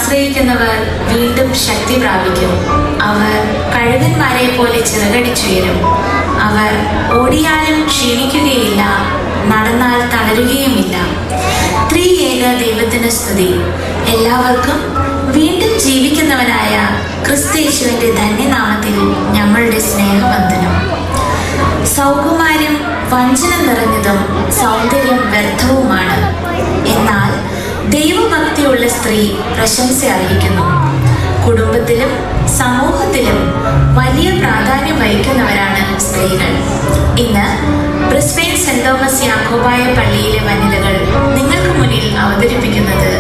ആശ്രയിക്കുന്നവർ വീണ്ടും ശക്തി പ്രാപിക്കും. അവർ കഴുകന്മാരെ പോലെ ചിറകടിച്ചുയരും. അവർ ഓടിയാലും ക്ഷീണിക്കുകയില്ല, നടന്നാൽ തളരുകയുമില്ല. ത്രിയേക ദൈവത്തിന് സ്തുതി. എല്ലാവർക്കും വീണ്ടും ജീവിക്കുന്നവനായ ക്രിസ്തയേശുവിന്റെ ധന്യനാമത്തിൽ ഞങ്ങളുടെ സ്നേഹവന്ദനം. സൗകുമാര്യം വഞ്ചന നിറഞ്ഞതും സൗന്ദര്യം വ്യർത്ഥവുമാണ്. എന്നാൽ ദൈവഭക്തിയുള്ള സ്ത്രീ പ്രശംസ അർഹിക്കുന്നു. കുടുംബത്തിലും സമൂഹത്തിലും വലിയ പ്രാധാന്യം വഹിക്കുന്നവരാണ് സ്ത്രീകൾ. ഇന്ന് ബ്രിസ്ബെയിൻ സെന്റ് തോമസ് യാക്കോബായ പള്ളിയിലെ വനിതകൾ നിങ്ങൾക്ക് മുന്നിൽ അവതരിപ്പിക്കുന്നത്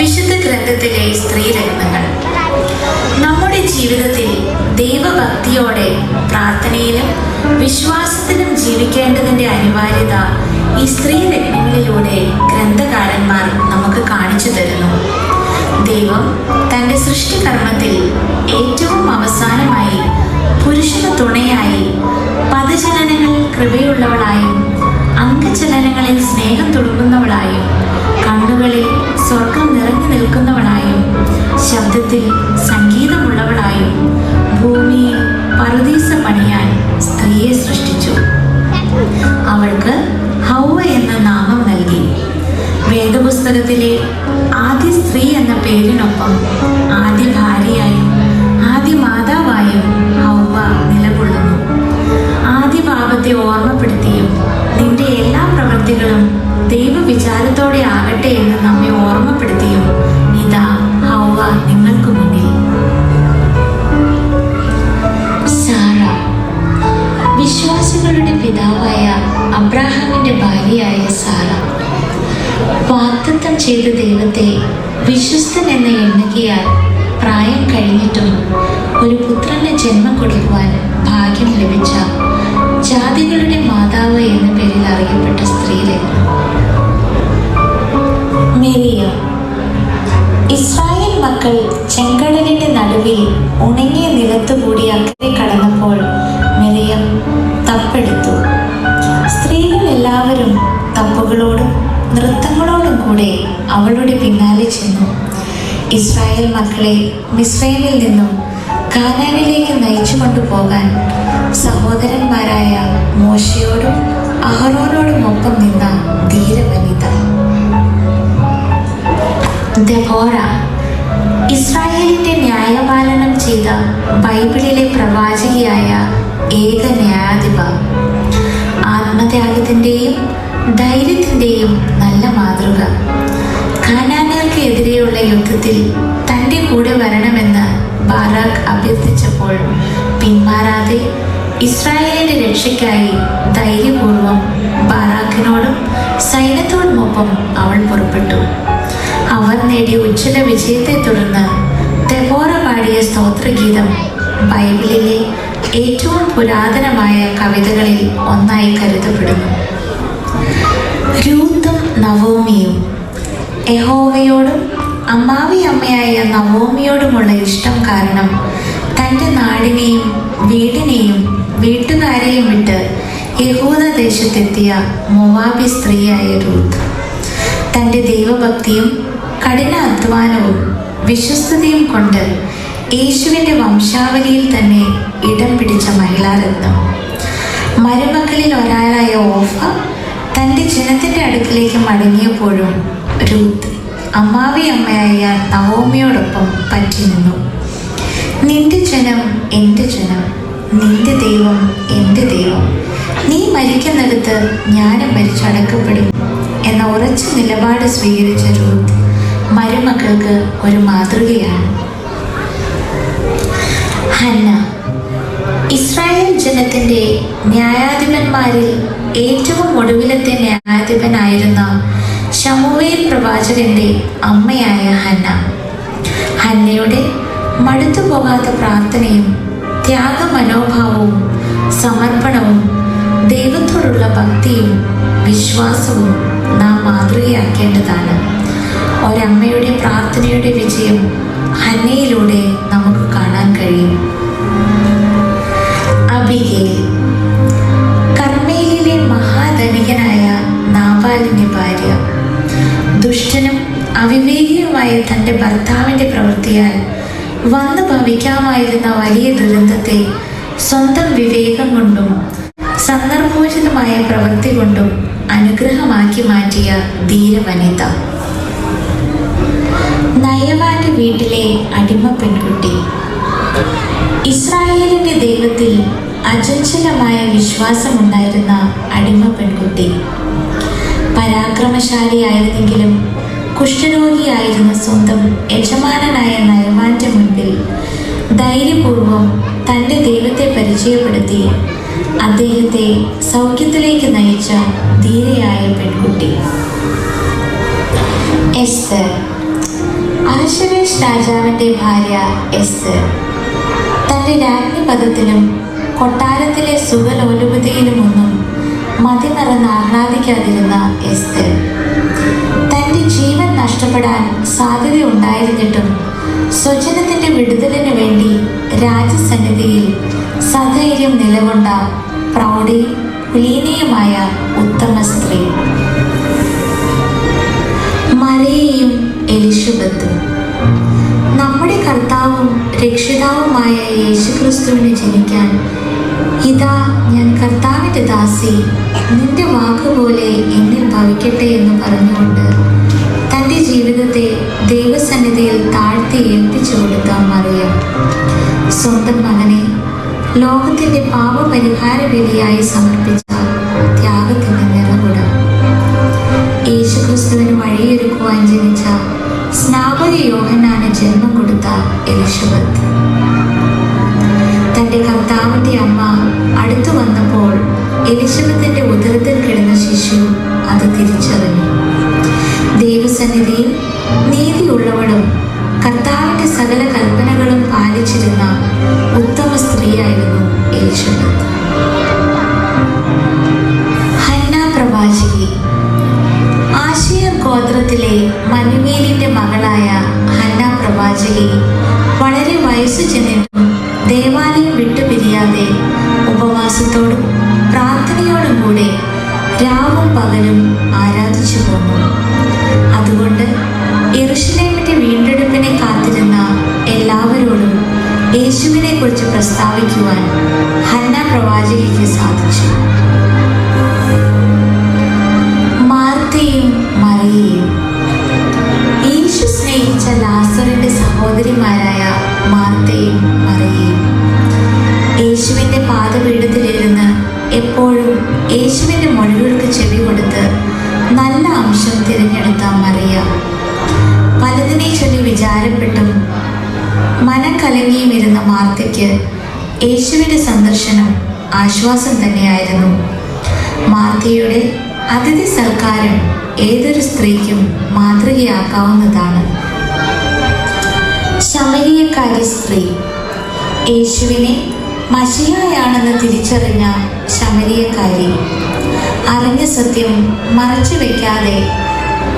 വിശുദ്ധ ഗ്രന്ഥത്തിലെ സ്ത്രീരത്നങ്ങൾ. നമ്മുടെ ജീവിതത്തിൽ ദൈവഭക്തിയോടെ പ്രാർത്ഥനയിലും വിശ്വാസത്തിലും ജീവിക്കേണ്ടതിൻ്റെ അനിവാര്യത ഈ സ്ത്രീരത്നങ്ങളിലൂടെ ഗ്രന്ഥകാരന്മാർ നമുക്ക് കാണിച്ചു തരുന്നു. ദൈവം തൻ്റെ സൃഷ്ടികർമ്മത്തിൽ ഏറ്റവും അവസാനമായി പുരുഷന് തുണയായി പദചലനങ്ങളിൽ കൃപയുള്ളവളായും അംഗചലനങ്ങളിൽ സ്നേഹം തുളുമ്പുന്നവളായും കണ്ണുകളിൽ സ്വർഗം നിറഞ്ഞു നിൽക്കുന്നവളായും ശബ്ദത്തിൽ സംഗീതമുള്ളവളായും ഭൂമിയിൽ പറുദീസ പണിയാൻ സ്ത്രീയെ സൃഷ്ടിച്ചു. അവൾക്ക് ഹൗവ എന്ന നാമം നൽകി. വേദപുസ്തകത്തിലെ ആദ്യ സ്ത്രീ എന്ന പേരിനൊപ്പം ആദ്യ ഭാര്യയായും ആദ്യ മാതാവായും ഹൗവ നിലകൊള്ളുന്നു. ആദ്യ പാപത്തെ ഓർമ്മപ്പെടുത്തിയും നിന്റെ എല്ലാ പ്രവൃത്തികളും ദൈവവിചാരത്തോടെ ആകട്ടെ എന്ന് നമ്മെ ഓർമ്മപ്പെടുത്തിയും ഇതാ ഹൗവ നിങ്ങൾക്ക് മുന്നിൽ. സാറ, വിശ്വാസികളുടെ പിതാവായ അബ്രാഹാമിന്റെ ഭാര്യയായ സാറ വാഗ്ദത്തം ചെയ്ത ദൈവത്തെ വിശ്വസ്തൻ എന്ന് എണ്ണുകയാൽ പ്രായം കഴിഞ്ഞിട്ടും ഒരു പുത്രന് ജന്മം കൊടുക്കുവാൻ ഭാഗ്യം ലഭിച്ച ജാതികളുടെ മാതാവ് എന്ന പേരിൽ അറിയപ്പെട്ട സ്ത്രീരത്നം. മിരിയം. ഇസ്രായേൽ മക്കൾ ചെങ്കടലിന്റെ നടുവിൽ ഉണങ്ങിയ നിലത്തുകൂടി അക്കരെ കടന്നപ്പോൾ മിരിയം തപ്പെടുത്തു. സ്ത്രീകൾ എല്ലാവരും തപ്പുകളോടും നൃത്തങ്ങളോടും കൂടെ അവളുടെ പിന്നാലെ ചെന്നു. ഇസ്രായേൽ മക്കളെ മിസ്രൈമിൽ നിന്നും കാനാനിലേക്ക് നയിച്ചു കൊണ്ടുപോകാൻ സഹോദരന്മാരായ മോശയോടും അഹറോനോടും ഒപ്പം നിന്ന ധീരവനിത. ദെബോറ. ഇസ്രായേലിന്റെ ന്യായപാലനം ചെയ്ത ബൈബിളിലെ പ്രവാചകിയായ ഏക ന്യായാധിപ. ആത്മത്യാഗത്തിൻ്റെയും ധൈര്യത്തിൻ്റെയും നല്ല മാതൃക. കാനാന്യർക്ക് എതിരെയുള്ള യുദ്ധത്തിൽ തൻ്റെ കൂടെ വരണമെന്ന് ബാറാഖ് അഭ്യർത്ഥിച്ചപ്പോൾ പിന്മാറാതെ ഇസ്രായേലിന്റെ രക്ഷയ്ക്കായി ധൈര്യപൂർവം ബാറാഖിനോടും സൈന്യത്തോടുമൊപ്പം അവൾ പുറപ്പെട്ടു. അവർ നേടിയ ഉജ്ജ്വല വിജയത്തെ തുടർന്ന് ദെബോറ പാടിയ സ്തോത്രഗീതം ബൈബിളിലെ ഏറ്റവും പുരാതനമായ കവിതകളിൽ ഒന്നായി കരുതപ്പെടുന്നു. രൂത്തും നവോമിയും. യഹോവയോടും അമ്മാവി അമ്മയായ നവോമിയോടുമുള്ള ഇഷ്ടം കാരണം തൻ്റെ നാടിനെയും വീടിനെയും വീട്ടുകാരെയും വിട്ട് യഹൂദ ദേശത്തെത്തിയ മോവാബി സ്ത്രീയായ രൂത്ത് തൻ്റെ ദൈവഭക്തിയും കഠിന അധ്വാനവും വിശ്വസ്തതയും കൊണ്ട് യേശുവിൻ്റെ വംശാവലിയിൽ തന്നെ ഇടം പിടിച്ച മഹിളാരത്നം. മരുമക്കളിൽ ഒരാളായ ഓഫ തൻ്റെ ജനത്തിൻ്റെ അടുക്കിലേക്ക് മടങ്ങിയപ്പോഴും രൂത്ത് അമ്മാവി അമ്മയായ നവോമിയോടൊപ്പം പറ്റി നിന്നു. നിന്റെ ജനം എൻ്റെ ജനം, നിന്റെ ദൈവം എൻ്റെ ദൈവം, നീ മരിക്കുന്നിടത്ത് ഞാനും മരിച്ചടക്കപ്പെടും എന്ന ഉറച്ച നിലപാട് സ്വീകരിച്ച രൂത്ത് മരുമക്കൾക്ക് ഒരു മാതൃകയാണ്. ഹന്ന. ഇസ്രായേൽ ജനത്തിൻ്റെ ന്യായാധിപന്മാരിൽ ഏറ്റവും ഒടുവിലത്തെ ന്യായാധിപനായിരുന്ന ശമൂവേൽ പ്രവാചകന്റെ അമ്മയായ ഹന്ന. ഹന്നയുടെ മടുത്തുപോകാത്ത പ്രാർത്ഥനയും ത്യാഗമനോഭാവവും സമർപ്പണവും ദൈവത്തോടുള്ള ഭക്തിയും വിശ്വാസവും നാം മാതൃകയാക്കേണ്ടതാണ്. ഒരമ്മയുടെ പ്രാർത്ഥനയുടെ വിജയം ഹന്നയിലൂടെ നമുക്ക് കാണാൻ കഴിയും. അബിഗേൽ. കർമ്മേലിലെ മഹാധനികനായ നാബാലിന്റെ ഭാര്യ. ദുഷ്ടനും അവിവേകിയുമായ തൻ്റെ ഭർത്താവിൻ്റെ ഭവിക്കാമായിരുന്ന വലിയ ദുരന്തത്തെ സ്വന്തം വിവേകം കൊണ്ടും സന്ദർഭോചിതമായ പ്രവൃത്തി കൊണ്ടും അനുഗ്രഹമാക്കി മാറ്റിയ ധീരവനിത. നയവാന്റെ വീട്ടിലെ അടിമ പെൺകുട്ടി. ഇസ്രായേലിന്റെ ദൈവത്തിൽ അചഞ്ചലമായ വിശ്വാസമുണ്ടായിരുന്ന അടിമ പെൺകുട്ടി. പരാക്രമശാലിയായിരുന്നെങ്കിലും കുഷ്ഠരോഗിയായിരുന്ന സ്വന്തം യജമാനനായ നയവാന്റെ മുൻപിൽ ധൈര്യപൂർവം തൻ്റെ ദൈവത്തെ പരിചയപ്പെടുത്തി അദ്ദേഹത്തെ സൗഖ്യത്തിലേക്ക് നയിച്ച ധീരയായ പെൺകുട്ടി. എസ്തർ. അഹശ്വേരോശ് രാജാവിൻ്റെ ഭാര്യ എസ്തർ തൻ്റെ രാജ്ഞിപദത്തിലും കൊട്ടാരത്തിലെ സുഖലോലുപതയിലുമൊന്നും മതിമറന്ന് ആഹ്ലാദിക്കാതിരുന്ന എസ്തർ തൻ്റെ ജീവൻ നഷ്ടപ്പെടാൻ സാധ്യതയുണ്ടായിരുന്നിട്ടും സ്വജനത്തിൻ്റെ വിടുതലിന് വേണ്ടി രാജസന്നിധിയിൽ സധൈര്യം നിലകൊണ്ട പ്രൗഢയും കുലീനയുമായ ഉത്തമ സ്ത്രീ. മറിയയും എലിശബത്തും. നമ്മുടെ കർത്താവും രക്ഷിതാവുമായ യേശുക്രിസ്തുവിന് ജനിക്കാൻ ഇതാ ഞാൻ കർത്താവിൻ്റെ ദാസി, നിന്റെ വാക്കുപോലെ എന്നിൽ ഭവിക്കട്ടെ എന്ന് പറഞ്ഞുകൊണ്ട് തൻ്റെ ജീവിതത്തെ ദൈവസന്നിധിയിൽ താഴ്ത്തി ഏൽപ്പിച്ചു കൊടുത്ത മറിയം സ്വന്തം മകനെ ലോകത്തിൻ്റെ പാപപരിഹാര ബലിയായി സമർപ്പിച്ച ത്യാഗത്തിൻ്റെ നിറകുടം. യേശുക്രിസ്തുവിന് വഴിയൊരുക്കുവാൻ ജനിച്ച സ്നാപക യോഹന്നാന് ജന്മം കൊടുത്ത എലിശബത്ത്. തൻ്റെ കർത്താവിൻ്റെ അമ്മ അടുത്തു വന്നപ്പോൾ എലിശബത്തിന്റെ ഉദരത്തിൽ കിടന്ന ശിശു അത് തിരിച്ചറിഞ്ഞു. ദൈവസന്നിധിയിൽ നീതിയുള്ളവളും കർത്താവിൻ്റെ സകല കൽപ്പനകളും പാലിച്ചിരുന്ന ഉത്തമ സ്ത്രീയായിരുന്നു എലിശബത്ത്. ഹന്ന പ്രവാചകി. ആശേർ ഗോത്രത്തിലെ മനുവേലിന്റെ മകളായ ഹന്ന പ്രവാചകി വളരെ വയസ്സു ചെന്നിട്ടും ദേവാലയം വിട്ടുപിരിയാതെ ഉപവാസത്തോടും പ്രാർത്ഥനയോടും കൂടെ രാവും പകലും ആരാധിച്ചു പോന്നു. അതുകൊണ്ട് യെരൂശലേമിന്റെ വീണ്ടെടുപ്പിനെ കാത്തിരുന്ന എല്ലാവരോടും യേശുവിനെ കുറിച്ച് പ്രസ്താവിക്കുവാൻ ഹന്ന പ്രവാചകിക്ക് സാധിച്ചു. മാർത്തയും മറിയയും. യേശു സ്നേഹിച്ച ലാസറിന്റെ സഹോദരിമാരായ മാർത്തയും മറിയയും. യേശുവിന്റെ പാദപീഠത്തിലിരുന്ന് എപ്പോഴും യേശുവിന്റെ മൊഴികൾക്ക് ചെവി കൊടുത്ത് നല്ല അംശം തിരഞ്ഞെടുത്ത മറിയ പലതിനെ ചൊല്ലി വിചാരപ്പെട്ടും മനം കലങ്ങിയും ഇരുന്ന മാർത്തയ്ക്ക് യേശുവിന്റെ സന്ദർശനം ആശ്വാസം തന്നെയായിരുന്നു. മാർത്തയുടെ അതിഥി സൽക്കാരം ഏതൊരു സ്ത്രീക്കും മാതൃകയാക്കാവുന്നതാണ്. ശമരിയക്കാരി സ്ത്രീ. യേശുവിനെ മശിഹായാണെന്ന് തിരിച്ചറിഞ്ഞ ശമരിയക്കാരി അറിഞ്ഞ സത്യം മറച്ചു വെക്കാതെ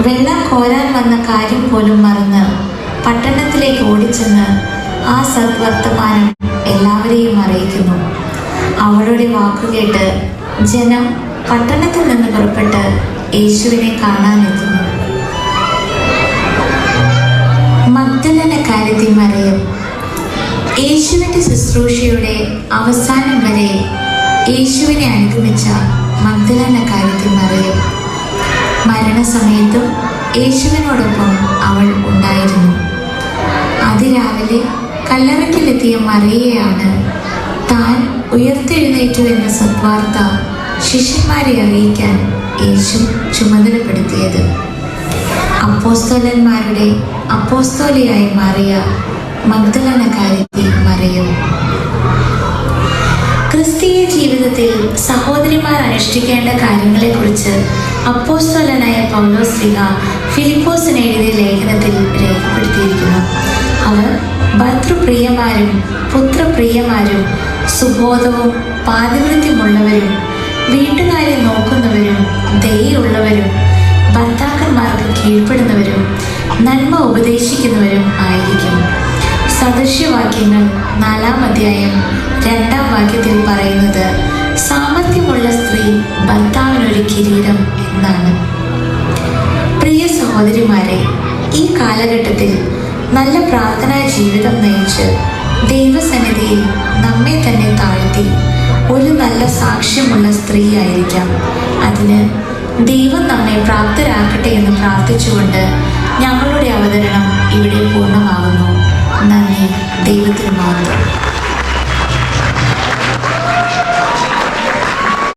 വെള്ളം കോരാൻ വന്ന കാര്യം പോലും മറന്ന് പട്ടണത്തിലേക്ക് ഓടിച്ചെന്ന് ആ സദ്വർത്തമാനം എല്ലാവരെയും അറിയിക്കുന്നു. അവളുടെ വാക്കുകേട്ട് ജനം പട്ടണത്തിൽ നിന്ന് പുറപ്പെട്ട് യേശുവിനെ കാണാനെത്തുന്നു. മഗ്ദലനക്കാരത്തി മറിയം. യേശുവിൻ്റെ ശുശ്രൂഷയുടെ അവസാനം വരെ യേശുവിനെ അനുഗമിച്ച മഗ്ദലനക്കാരത്തി മറിയം. മരണസമയത്തും യേശുവിനോടൊപ്പം അവൾ ഉണ്ടായിരുന്നു. അതിരാവിലെ കല്ലറയ്ക്കലെത്തിയ മറിയയാണ് താൻ ഉയർത്തെഴുന്നേറ്റു എന്ന സദ്വാർത്ത ശിഷ്യന്മാരെ അറിയിക്കാൻ യേശു ചുമതലപ്പെടുത്തിയത്. അപ്പോസ്തലന്മാരുടെ അപ്പോസ്തോലിയായി മാറിയ മഗ്ദലനക്കാരത്തി മറിയം. ക്രിസ്തീയ ജീവിതത്തിൽ സഹോദരിമാർ അനുഷ്ഠിക്കേണ്ട കാര്യങ്ങളെക്കുറിച്ച് അപ്പോസ്തലനായ പൗലോസ്ലീഹ ഫിലിപ്പോസിന് എഴുതിയ ലേഖനത്തിൽ രേഖപ്പെടുത്തിയിരിക്കുന്നു. അവർ ഭർതൃപ്രിയമാരും പുത്രപ്രിയമാരും സുബോധവും പാതിവൃത്യമുള്ളവരും വീട്ടുകാരെ നോക്കുന്നവരും ദയയുള്ളവരും ഭർത്താക്കന്മാർക്ക് കീഴ്പ്പെടുന്നവരും നന്മ ഉപദേശിക്കുന്നവരും ആയിരിക്കും. സദൃശ്യവാക്യങ്ങൾ 4-ാം അധ്യായം 2-ാം വാക്യത്തിൽ പറയുന്നത് സാമർത്ഥ്യമുള്ള സ്ത്രീ ഭർത്താവിനൊരു കിരീടം എന്നാണ്. പ്രിയ സഹോദരിമാരെ, ഈ കാലഘട്ടത്തിൽ നല്ല പ്രാർത്ഥനാ ജീവിതം നയിച്ച് ദൈവസന്നിധിയിൽ നമ്മെ തന്നെ താഴ്ത്തി ഒരു നല്ല സാക്ഷ്യമുള്ള സ്ത്രീയായിരിക്കാം. അതിന് ദൈവം നമ്മെ പ്രാപ്തരാക്കട്ടെ എന്ന് പ്രാർത്ഥിച്ചുകൊണ്ട് ഞങ്ങളുടെ അവതരണം ഇവിടെ പൂർണ്ണമാകുന്നു. നന്ദി. ദൈവത്തിന് മാത്രം.